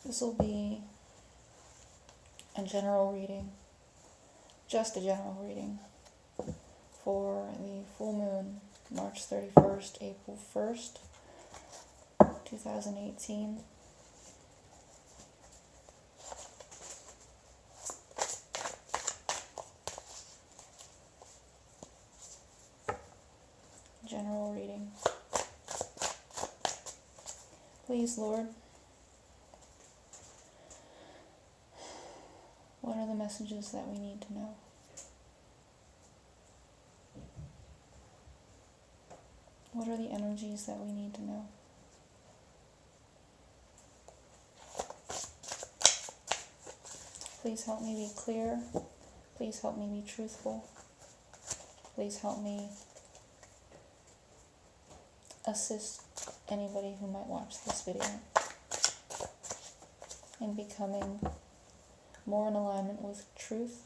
This will be a general reading, just a general reading, for the full moon, March 31st, April 1st, 2018. General reading. Please, Lord, what are the messages that we need to know? What are the energies that we need to know? Please help me be clear. Please help me be truthful. Please help me assist anybody who might watch this video in becoming more in alignment with truth,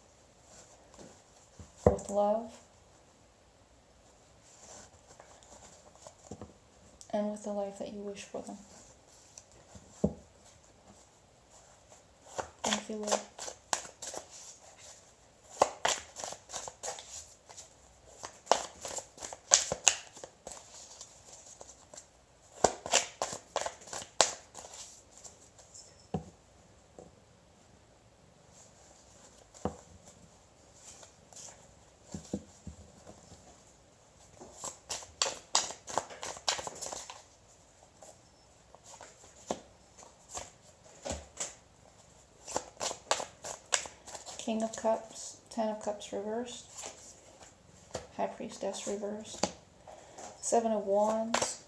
with love, and with the life that you wish for them. Thank you, Lord. King of Cups, Ten of Cups reversed, High Priestess reversed, Seven of Wands,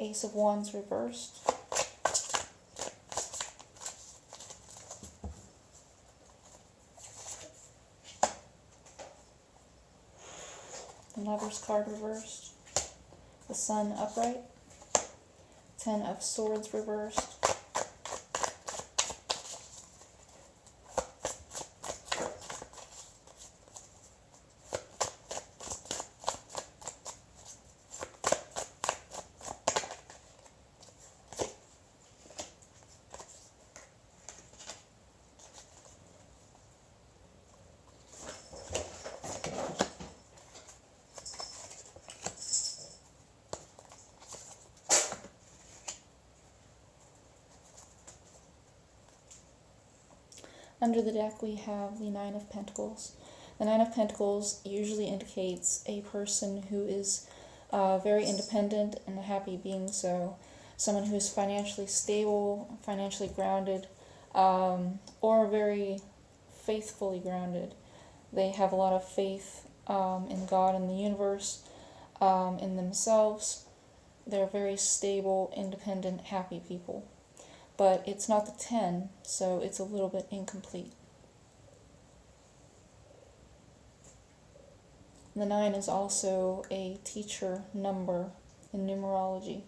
Ace of Wands reversed, Lover's card reversed, the Sun upright, Ten of Swords reversed, Under the deck we have the Nine of Pentacles. The Nine of Pentacles usually indicates a person who is very independent and happy being so. Someone who is financially stable, financially grounded, or very faithfully grounded. They have a lot of faith in God and the universe, in themselves. They're very stable, independent, happy people. But it's not the 10, so it's a little bit incomplete. The 9 is also a teacher number in numerology.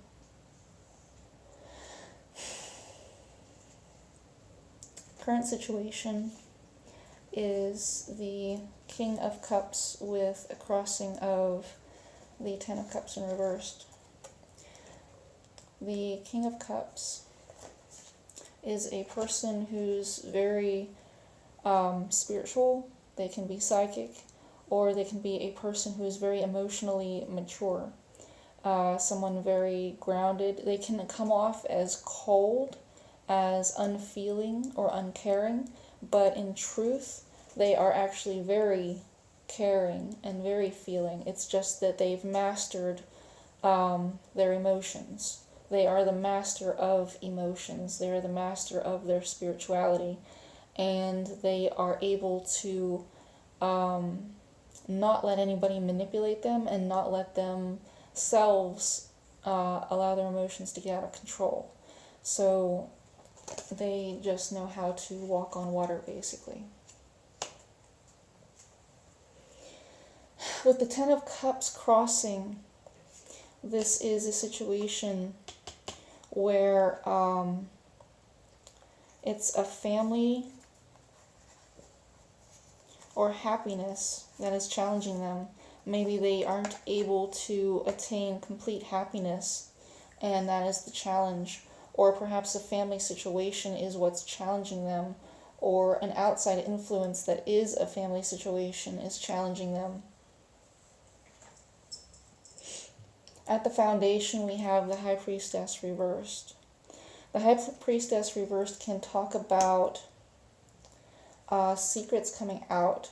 Current situation is the King of Cups with a crossing of the Ten of Cups in reversed. The King of Cups is a person who's very spiritual. They can be psychic, or they can be a person who is very emotionally mature. Someone very grounded. They can come off as cold, as unfeeling or uncaring, but in truth, they are actually very caring and very feeling. It's just that they've mastered their emotions. They are the master of emotions. They are the master of their spirituality. And they are able to not let anybody manipulate them and not let themselves allow their emotions to get out of control. So they just know how to walk on water, basically. With the Ten of Cups crossing, this is a situation where it's a family or happiness that is challenging them. Maybe they aren't able to attain complete happiness and that is the challenge. Or perhaps a family situation is what's challenging them, or an outside influence that is a family situation is challenging them. At the foundation, we have the High Priestess reversed. The High Priestess reversed can talk about secrets coming out,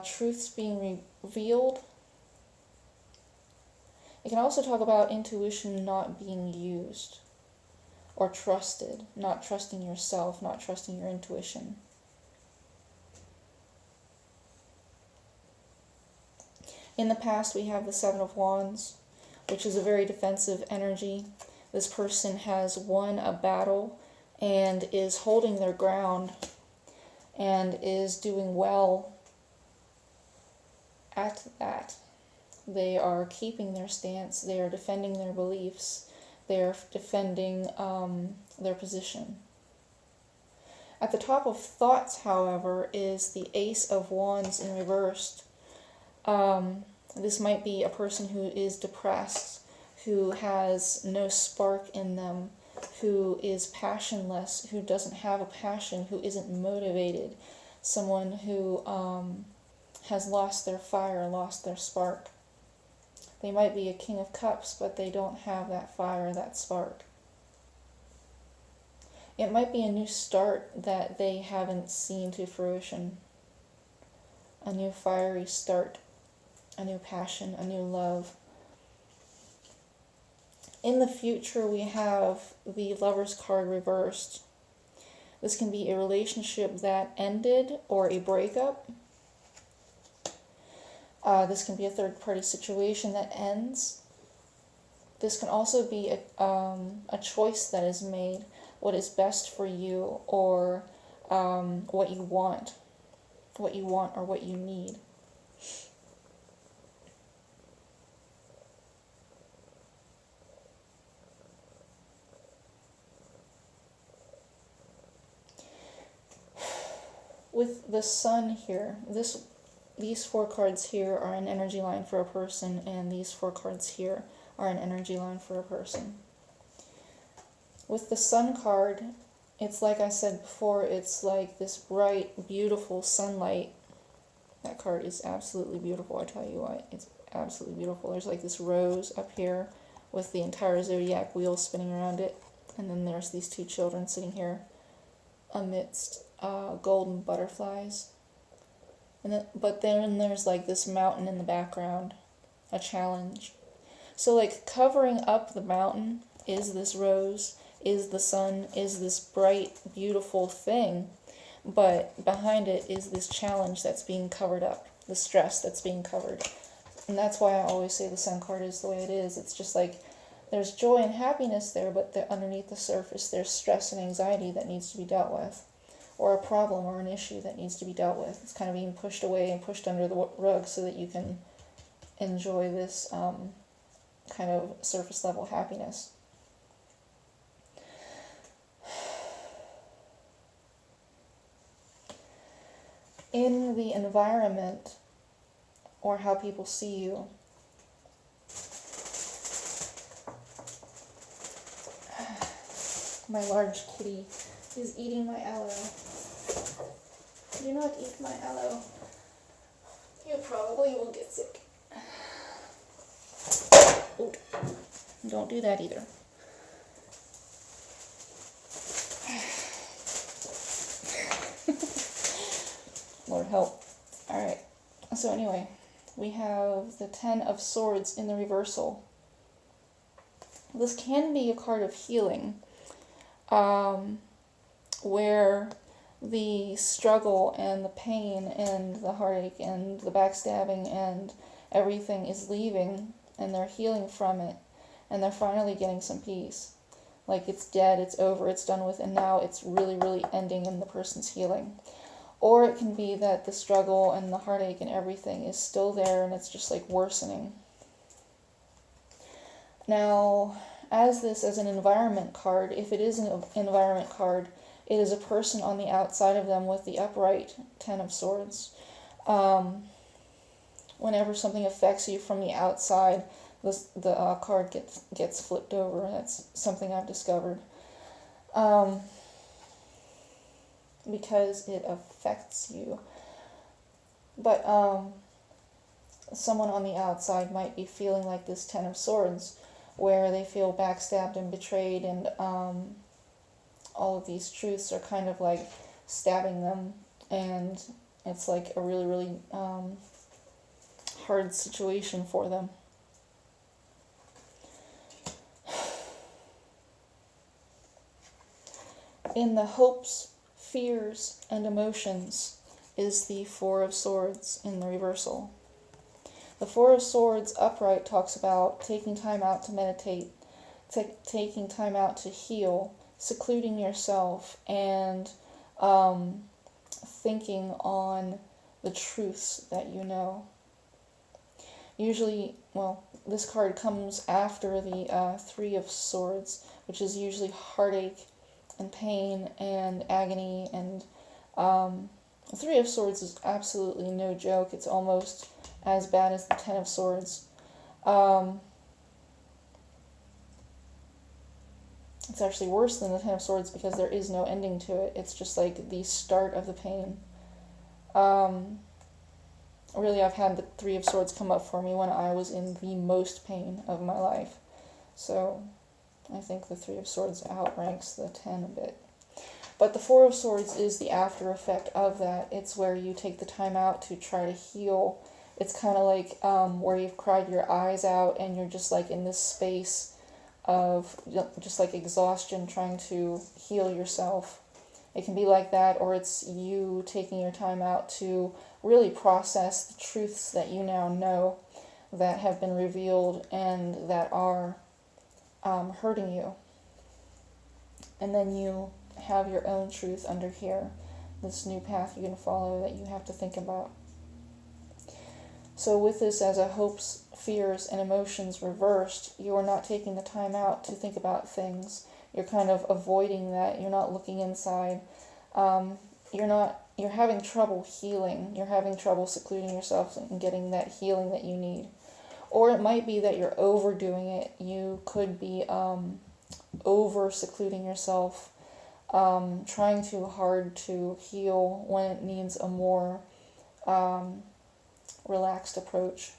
truths being revealed. It can also talk about intuition not being used or trusted, not trusting yourself, not trusting your intuition. In the past, we have the Seven of Wands, which is a very defensive energy. This person has won a battle and is holding their ground and is doing well at that. They are keeping their stance, they are defending their beliefs, they are defending their position. At the top of thoughts, however, is the Ace of Wands in reversed. This might be a person who is depressed, who has no spark in them, who is passionless, who doesn't have a passion, who isn't motivated, someone who has lost their fire, lost their spark. They might be a King of Cups, but they don't have that fire, that spark. It might be a new start that they haven't seen to fruition. A new fiery start, a new passion, a new love. In the future, we have the Lover's card reversed. This can be a relationship that ended or a breakup. This can be a third-party situation that ends. This can also be a choice that is made, what is best for you, or what you want or what you need. With the Sun here, these four cards here are an energy line for a person, and these four cards here are an energy line for a person. With the Sun card, it's like I said before, it's like this bright, beautiful sunlight. That card is absolutely beautiful, I tell you what, it's absolutely beautiful. There's like this rose up here with the entire zodiac wheel spinning around it, and then there's these two children sitting here amidst golden butterflies. But then there's like this mountain in the background, a challenge. So like covering up the mountain is this rose, is the sun, is this bright, beautiful thing. But behind it is this challenge that's being covered up, the stress that's being covered. And that's why I always say the Sun card is the way it is. It's just like there's joy and happiness there, but underneath the surface there's stress and anxiety that needs to be dealt with. Or a problem or an issue that needs to be dealt with. It's kind of being pushed away and pushed under the rug so that you can enjoy this kind of surface level happiness. In the environment, or how people see you, my large kitty is eating my aloe. Do not eat my aloe. You probably will get sick. Ooh, don't do that either. Lord help. Alright, so anyway, we have the Ten of Swords in the reversal. This can be a card of healing, where the struggle and the pain and the heartache and the backstabbing and everything is leaving, and they're healing from it, and they're finally getting some peace. Like it's dead, it's over, it's done with, and now it's really, really ending and the person's healing. Or it can be that the struggle and the heartache and everything is still there and it's just like worsening. Now, as an environment card, if it is an environment card, it is a person on the outside of them with the upright Ten of Swords. Whenever something affects you from the outside, the card gets flipped over. That's something I've discovered. Because it affects you. But someone on the outside might be feeling like this Ten of Swords, where they feel backstabbed and betrayed, and all of these truths are kind of like stabbing them, and it's like a really, really hard situation for them. In the hopes, fears, and emotions is the Four of Swords in the reversal. The Four of Swords upright talks about taking time out to meditate, taking time out to heal, secluding yourself, and thinking on the truths that you know. Usually, well, this card comes after the Three of Swords, which is usually heartache and pain and agony, and the Three of Swords is absolutely no joke. It's almost as bad as the Ten of Swords. It's actually worse than the Ten of Swords because there is no ending to it. It's just like the start of the pain. Really, I've had the Three of Swords come up for me when I was in the most pain of my life. So I think the Three of Swords outranks the Ten a bit. But the Four of Swords is the after effect of that. It's where you take the time out to try to heal. It's kind of like where you've cried your eyes out and you're just like in this space of just like exhaustion, trying to heal yourself. It can be like that, or it's you taking your time out to really process the truths that you now know that have been revealed and that are hurting you. And then you have your own truth under here, this new path you can follow that you have to think about. So with this as a hopes, fears, and emotions reversed, you are not taking the time out to think about things. You're kind of avoiding that. You're not looking inside. You're having trouble healing. You're having trouble secluding yourself and getting that healing that you need. Or it might be that you're overdoing it. You could be over secluding yourself, trying too hard to heal when it needs a more relaxed approach.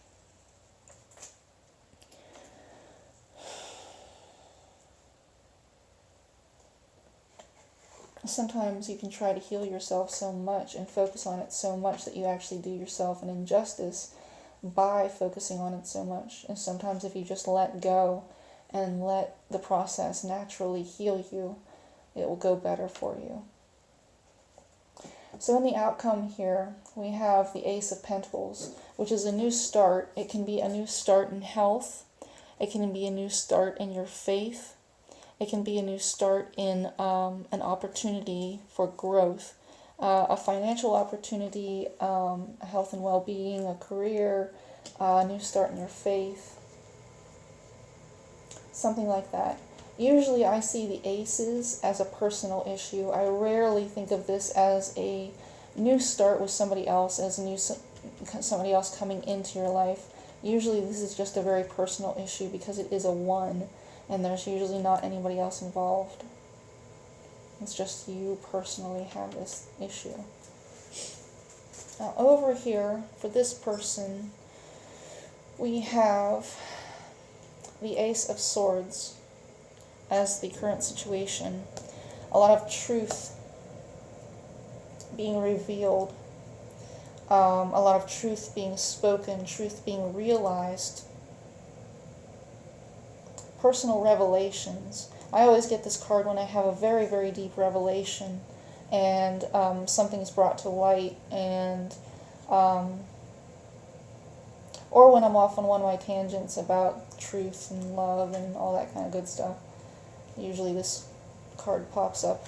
Sometimes you can try to heal yourself so much and focus on it so much that you actually do yourself an injustice by focusing on it so much. And sometimes if you just let go and let the process naturally heal you, it will go better for you. So in the outcome here, we have the Ace of Pentacles, which is a new start. It can be a new start in health. It can be a new start in your faith. It can be a new start in an opportunity for growth, a financial opportunity, health and well-being, a career, a new start in your faith, something like that. Usually I see the aces as a personal issue. I rarely think of this as a new start with somebody else, as somebody else coming into your life. Usually this is just a very personal issue because it is a one, and there's usually not anybody else involved. It's just you personally have this issue. Now over here, for this person, we have the Ace of Swords as the current situation. A lot of truth being revealed, a lot of truth being spoken, truth being realized, personal revelations. I always get this card when I have a very, very deep revelation and something's brought to light, and or when I'm off on one of my tangents about truth and love and all that kind of good stuff. Usually this card pops up.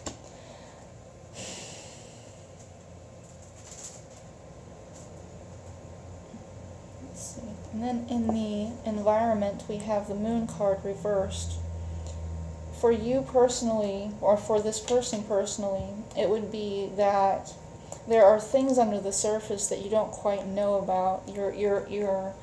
Let's see. And then in the environment, we have the Moon card reversed. For you personally, or for this person personally, it would be that there are things under the surface that you don't quite know about. You're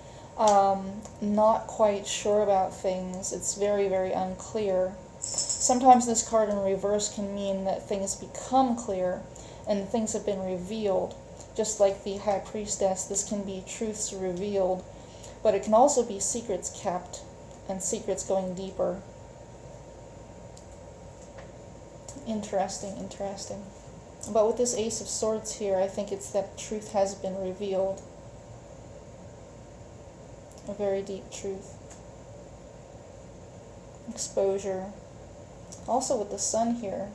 not quite sure about things. It's very, very unclear. Sometimes this card in reverse can mean that things become clear and things have been revealed. Just like the High Priestess, this can be truths revealed, but it can also be secrets kept and secrets going deeper. Interesting, interesting. But with this Ace of Swords here, I think it's that truth has been revealed. A very deep truth. Exposure. Also with the Sun here.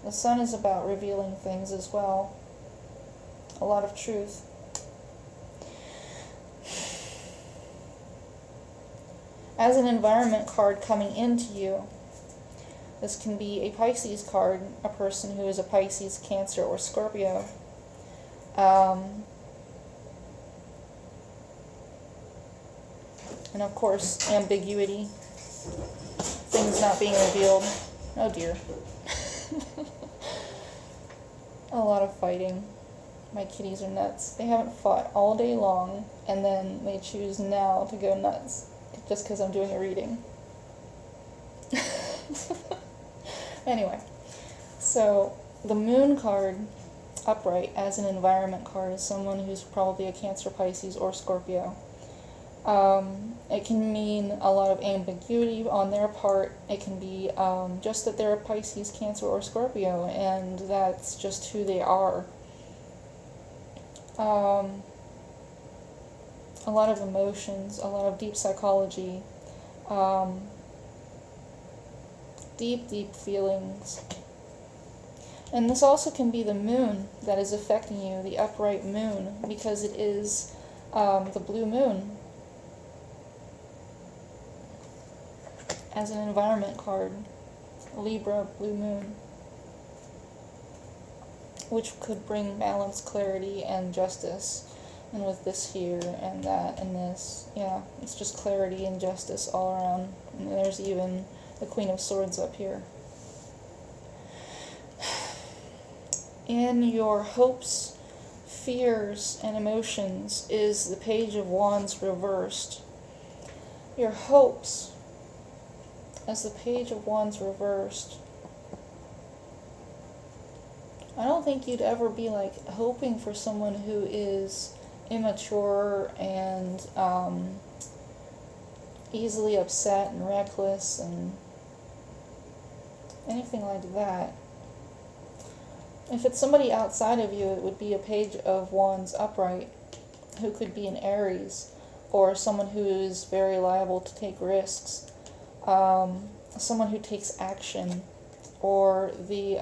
The Sun is about revealing things as well. A lot of truth. As an environment card coming into you, this can be a Pisces card, a person who is a Pisces, Cancer, or Scorpio. And of course, ambiguity. Things not being revealed. Oh dear. A lot of fighting. My kitties are nuts. They haven't fought all day long, and then they choose now to go nuts, just because I'm doing a reading. Anyway, so the Moon card, upright, as an environment card, is someone who's probably a Cancer, Pisces, or Scorpio. It can mean a lot of ambiguity on their part. It can be just that they're a Pisces, Cancer, or Scorpio, and that's just who they are. A lot of emotions, a lot of deep psychology, deep, deep feelings. And this also can be the moon that is affecting you, the upright moon, because it is the blue moon. As an environment card, Libra, blue moon, which could bring balance, clarity, and justice. And with this here, and that, and this, yeah, it's just clarity and justice all around. And there's even the Queen of Swords up here. In your hopes, fears, and emotions is the Page of Wands reversed. Your hopes, as the Page of Wands reversed, I don't think you'd ever be like hoping for someone who is immature and easily upset and reckless and anything like that. If it's somebody outside of you, it would be a Page of Wands upright, who could be an Aries, or someone who is very liable to take risks, someone who takes action, or the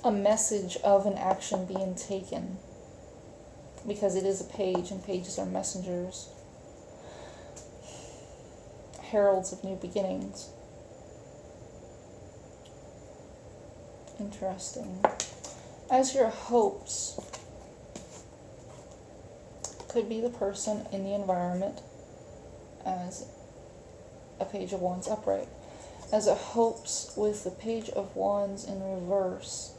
a message of an action being taken, because it is a page, and pages are messengers, heralds of new beginnings. Interesting. As your hopes, could be the person in the environment as a Page of Wands upright. As a hopes with the Page of Wands in reverse,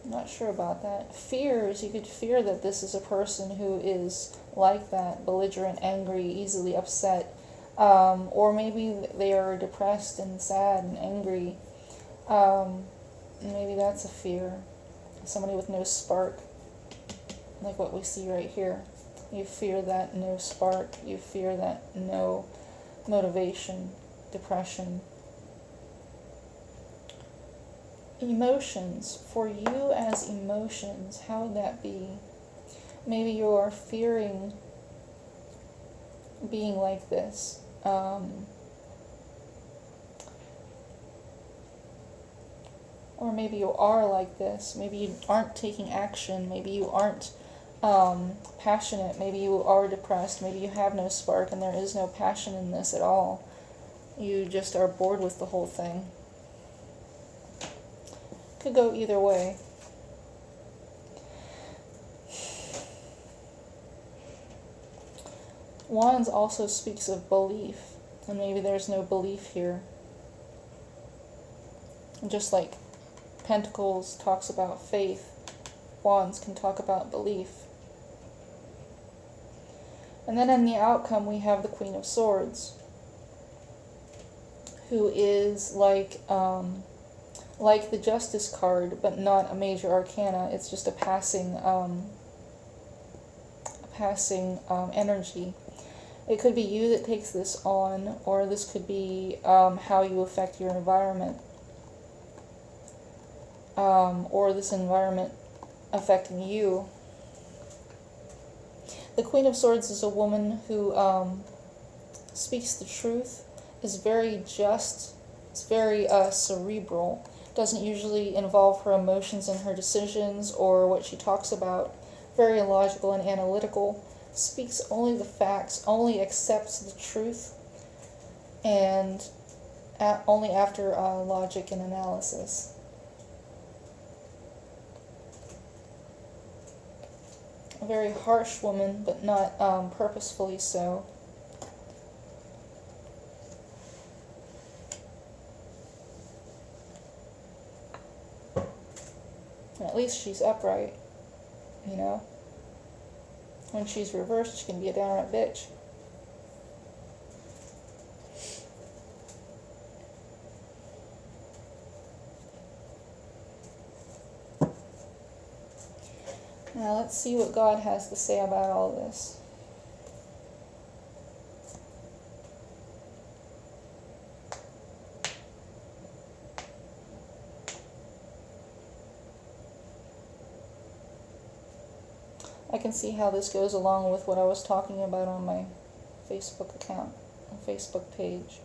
I'm not sure about that. Fears, you could fear that this is a person who is like that, belligerent, angry, easily upset, or maybe they are depressed and sad and angry. Maybe that's a fear. Somebody with no spark, like what we see right here. You fear that no spark, you fear that no motivation, depression. Emotions, for you as emotions, how would that be? Maybe you are fearing being like this. Or maybe you are like this. Maybe you aren't taking action. Maybe you aren't passionate. Maybe you are depressed. Maybe you have no spark and there is no passion in this at all. You just are bored with the whole thing. Could go either way. Wands also speaks of belief, and maybe there's no belief here. Just like Pentacles talks about faith, Wands can talk about belief. And then in the outcome, we have the Queen of Swords, who is like the Justice card, but not a major arcana. It's just a passing energy. It could be you that takes this on, or this could be how you affect your environment, or this environment affecting you. The Queen of Swords is a woman who speaks the truth, is very just, is very cerebral, doesn't usually involve her emotions in her decisions or what she talks about, very logical and analytical, speaks only the facts, only accepts the truth, and only after logic and analysis. A very harsh woman, but not purposefully so. At least she's upright, you know. When she's reversed, she can be a downright bitch. Now let's see what God has to say about all this. I can see how this goes along with what I was talking about on my Facebook account, Facebook page.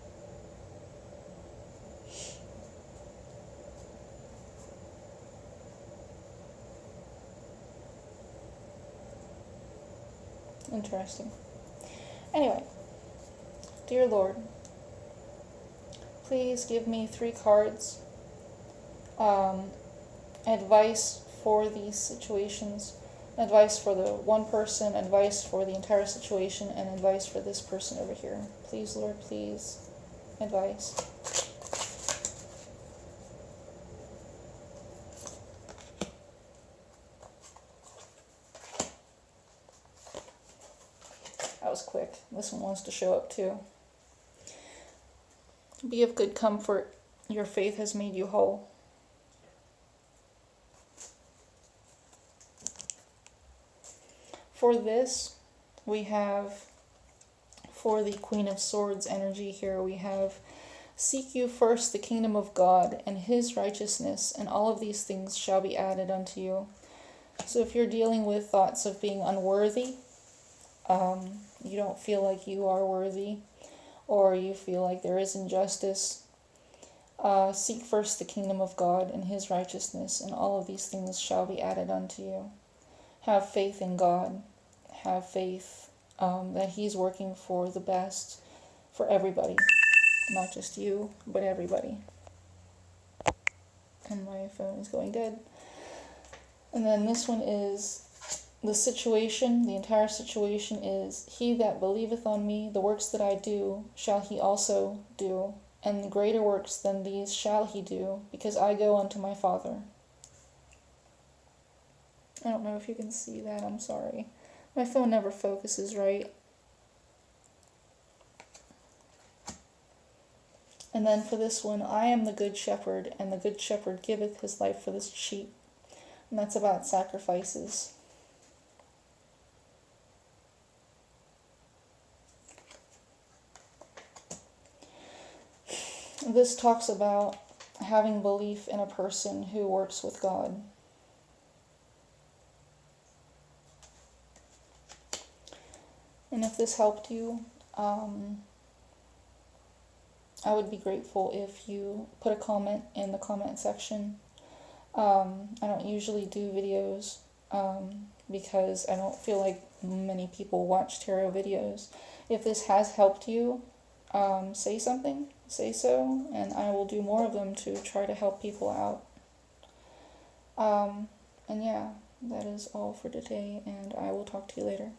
Interesting. Anyway, dear Lord, please give me 3 cards, advice for these situations, advice for the one person, advice for the entire situation, and advice for this person over here. Please, Lord, please, advice. That was quick. This one wants to show up too. Be of good comfort. Your faith has made you whole. For this, we have, for the Queen of Swords energy here, we have, seek you first the kingdom of God and his righteousness, and all of these things shall be added unto you. So if you're dealing with thoughts of being unworthy, you don't feel like you are worthy, or you feel like there is injustice, seek first the kingdom of God and his righteousness, and all of these things shall be added unto you. Have faith in God. Have faith that he's working for the best for everybody. Not just you, but everybody. And my phone is going dead. And then this one is the situation, the entire situation is, he that believeth on me, the works that I do, shall he also do, and greater works than these shall he do, because I go unto my Father. I don't know if you can see that, I'm sorry. My phone never focuses right. And then for this one, I am the good shepherd, and the good shepherd giveth his life for the sheep. And that's about sacrifices. This talks about having belief in a person who works with God. And if this helped you, I would be grateful if you put a comment in the comment section. I don't usually do videos because I don't feel like many people watch tarot videos. If this has helped you, say something, say so, and I will do more of them to try to help people out. And yeah, that is all for today, and I will talk to you later.